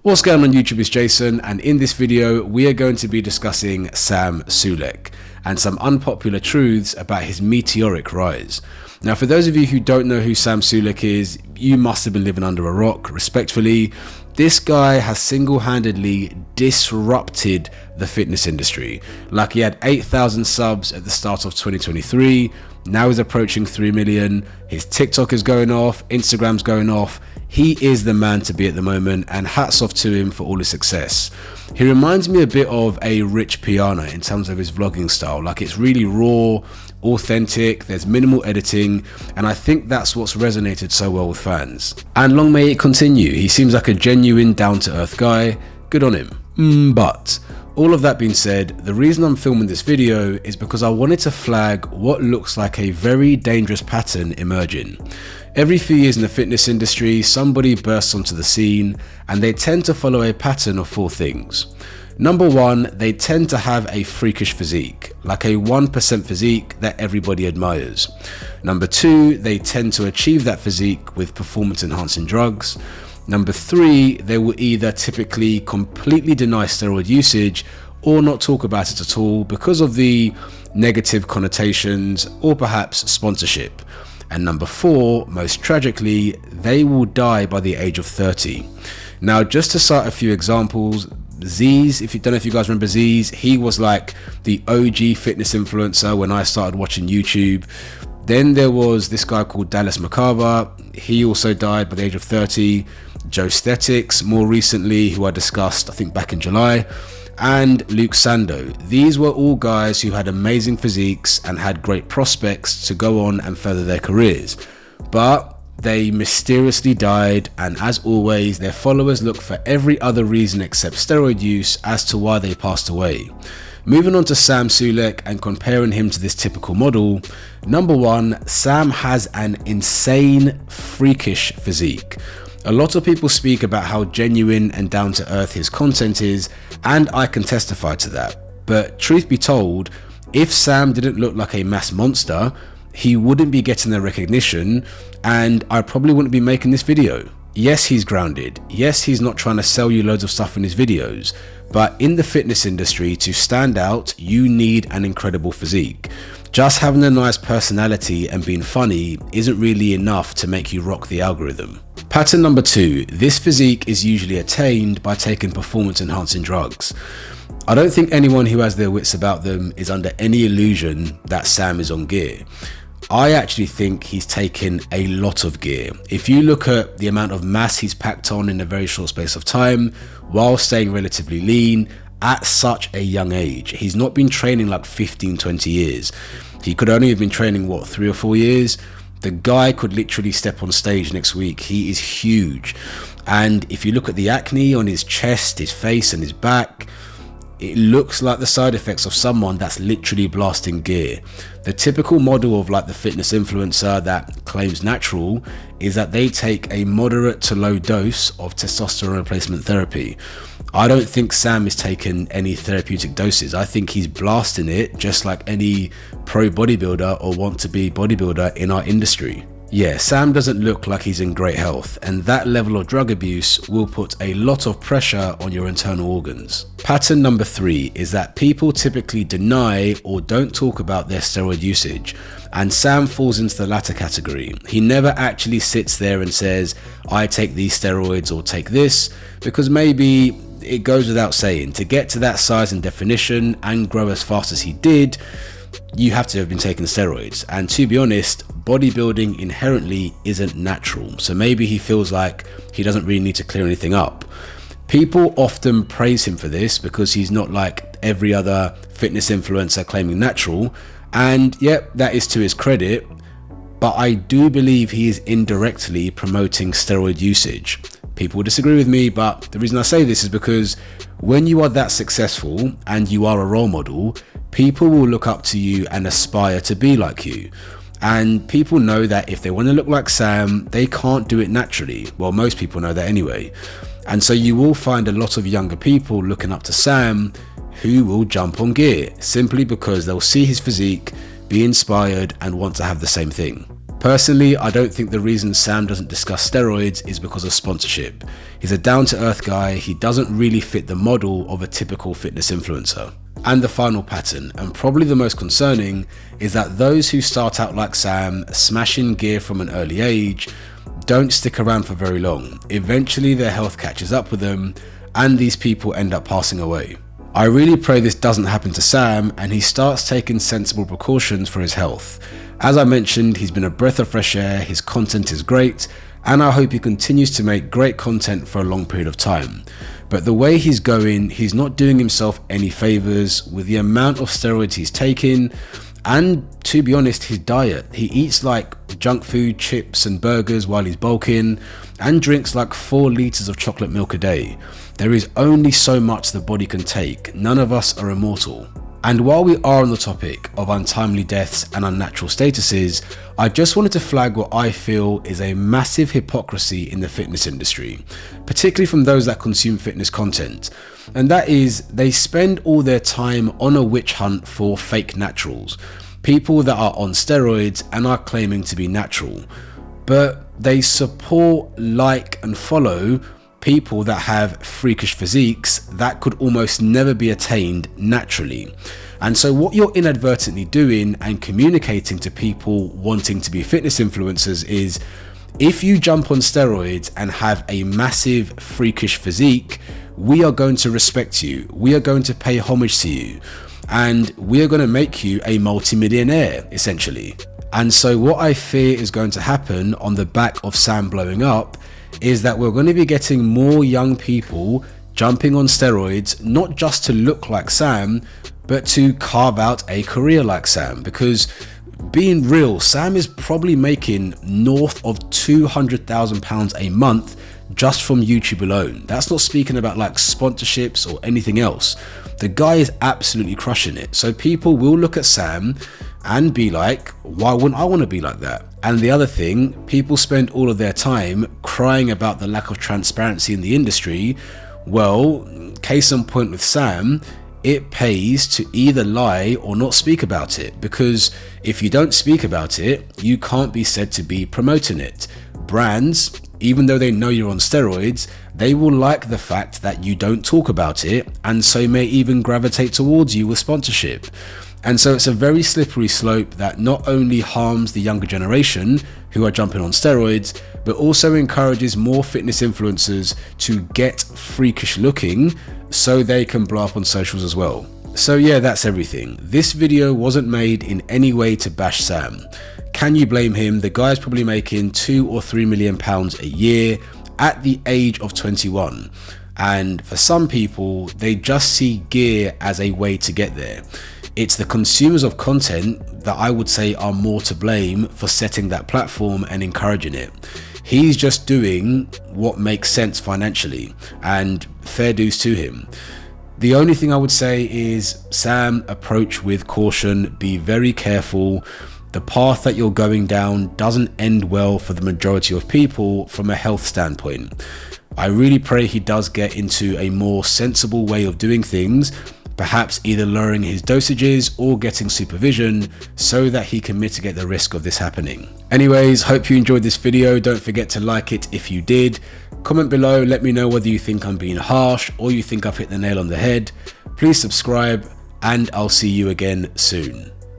What's going on YouTube, it's Jason, and in this video we are going to be discussing Sam Sulek and some unpopular truths about his meteoric rise. Now, for those of you who don't know who Sam Sulek is, you must have been living under a rock, respectfully. This guy has single-handedly disrupted the fitness industry. Like, he had 8,000 subs at the start of 2023, now he's approaching 3 million, his TikTok is going off, Instagram's going off. He is the man to be at the moment, and hats off to him for all his success. He reminds me a bit of a Rich Piana in terms of his vlogging style. Like, it's really raw, authentic, there's minimal editing, and I think that's what's resonated so well with fans. And long may it continue. He seems like a genuine, down-to-earth guy. Good on him. But all of that being said, the reason I'm filming this video is because I wanted to flag what looks like a very dangerous pattern emerging. Every few years in the fitness industry, somebody bursts onto the scene, and they tend to follow a pattern of 4 things. Number 1, they tend to have a freakish physique, like a 1% physique that everybody admires. Number 2, they tend to achieve that physique with performance enhancing drugs. Number 3, they will either typically completely deny steroid usage or not talk about it at all because of the negative connotations or perhaps sponsorship. And number 4, most tragically, they will die by the age of 30. Now, just to cite a few examples, Z's, if you don't know if you guys remember Z's, he was like the OG fitness influencer when I started watching YouTube. Then there was this guy called Dallas McCarver. He also died by the age of 30. Joe Stetics, more recently, who I discussed, I think back in July. And Luke Sando. These were all guys who had amazing physiques and had great prospects to go on and further their careers. But they mysteriously died, and as always, their followers look for every other reason except steroid use as to why they passed away. Moving on to Sam Sulek and comparing him to this typical model, number 1, Sam has an insane, freakish physique. A lot of people speak about how genuine and down to earth his content is, and I can testify to that. But truth be told, if Sam didn't look like a mass monster, he wouldn't be getting the recognition, and I probably wouldn't be making this video. Yes, he's grounded. Yes, he's not trying to sell you loads of stuff in his videos. But in the fitness industry, to stand out, you need an incredible physique. Just having a nice personality and being funny isn't really enough to make you rock the algorithm. Pattern number 2, this physique is usually attained by taking performance enhancing drugs. I don't think anyone who has their wits about them is under any illusion that Sam is on gear. I actually think he's taken a lot of gear. If you look at the amount of mass he's packed on in a very short space of time, while staying relatively lean at such a young age. He's not been training like 15-20 years. He could only have been training, what, 3 or 4 years? The guy could literally step on stage next week. He is huge. And if you look at the acne on his chest, his face and his back, it looks like the side effects of someone that's literally blasting gear. The typical model of like the fitness influencer that claims natural is that they take a moderate to low dose of testosterone replacement therapy. I don't think Sam is taking any therapeutic doses. I think he's blasting it just like any pro bodybuilder or want to be bodybuilder in our industry. Yeah, Sam doesn't look like he's in great health, and that level of drug abuse will put a lot of pressure on your internal organs. Pattern number 3 is that people typically deny or don't talk about their steroid usage, and Sam falls into the latter category. He never actually sits there and says, I take these steroids or take this, because maybe it goes without saying, to get to that size and definition and grow as fast as he did, you have to have been taking steroids. And to be honest, bodybuilding inherently isn't natural, so maybe he feels like he doesn't really need to clear anything up. People often praise him for this because he's not like every other fitness influencer claiming natural, and yep, that is to his credit, but I do believe he is indirectly promoting steroid usage. People will disagree with me, but the reason I say this is because when you are that successful and you are a role model, people will look up to you and aspire to be like you. And people know that if they want to look like Sam, they can't do it naturally. Well, most people know that anyway. And so you will find a lot of younger people looking up to Sam who will jump on gear simply because they'll see his physique, be inspired and want to have the same thing. Personally, I don't think the reason Sam doesn't discuss steroids is because of sponsorship. He's a down-to-earth guy. He doesn't really fit the model of a typical fitness influencer. And the final pattern, and probably the most concerning, is that those who start out like Sam, smashing gear from an early age, don't stick around for very long. Eventually their health catches up with them, and these people end up passing away. I really pray this doesn't happen to Sam and he starts taking sensible precautions for his health. As I mentioned, he's been a breath of fresh air, his content is great, and I hope he continues to make great content for a long period of time. But the way he's going, he's not doing himself any favors with the amount of steroids he's taking, and to be honest, his diet. He eats like junk food, chips and burgers while he's bulking, and drinks like 4 liters of chocolate milk a day. There is only so much the body can take. None of us are immortal. And while we are on the topic of untimely deaths and unnatural statuses, I just wanted to flag what I feel is a massive hypocrisy in the fitness industry, particularly from those that consume fitness content. And that is, they spend all their time on a witch hunt for fake naturals, people that are on steroids and are claiming to be natural. But they support, like and follow people that have freakish physiques that could almost never be attained naturally. And so what you're inadvertently doing and communicating to people wanting to be fitness influencers is, if you jump on steroids and have a massive freakish physique, we are going to respect you, we are going to pay homage to you, and we are going to make you a multi-millionaire essentially. And so what I fear is going to happen on the back of Sam blowing up is that we're going to be getting more young people jumping on steroids, not just to look like Sam, but to carve out a career like Sam. Because being real, Sam is probably making north of £200,000 a month just from YouTube alone. That's not speaking about like sponsorships or anything else. The guy is absolutely crushing it. So people will look at Sam and be like, why wouldn't I want to be like that? And the other thing, people spend all of their time crying about the lack of transparency in the industry. Well, case in point with Sam, it pays to either lie or not speak about it, because if you don't speak about it, you can't be said to be promoting it. Brands, even though they know you're on steroids, they will like the fact that you don't talk about it, and so may even gravitate towards you with sponsorship. And so it's a very slippery slope that not only harms the younger generation who are jumping on steroids, but also encourages more fitness influencers to get freakish looking so they can blow up on socials as well. So yeah, that's everything. This video wasn't made in any way to bash Sam. Can you blame him? The guy's probably making £2 or £3 million a year at the age of 21. And for some people, they just see gear as a way to get there. It's the consumers of content that I would say are more to blame for setting that platform and encouraging it. He's just doing what makes sense financially, and fair dues to him. The only thing I would say is, Sam, approach with caution, be very careful. The path that you're going down doesn't end well for the majority of people from a health standpoint. I really pray he does get into a more sensible way of doing things, perhaps either lowering his dosages or getting supervision so that he can mitigate the risk of this happening. Anyways, hope you enjoyed this video. Don't forget to like it if you did. Comment below, let me know whether you think I'm being harsh or you think I've hit the nail on the head. Please subscribe, and I'll see you again soon.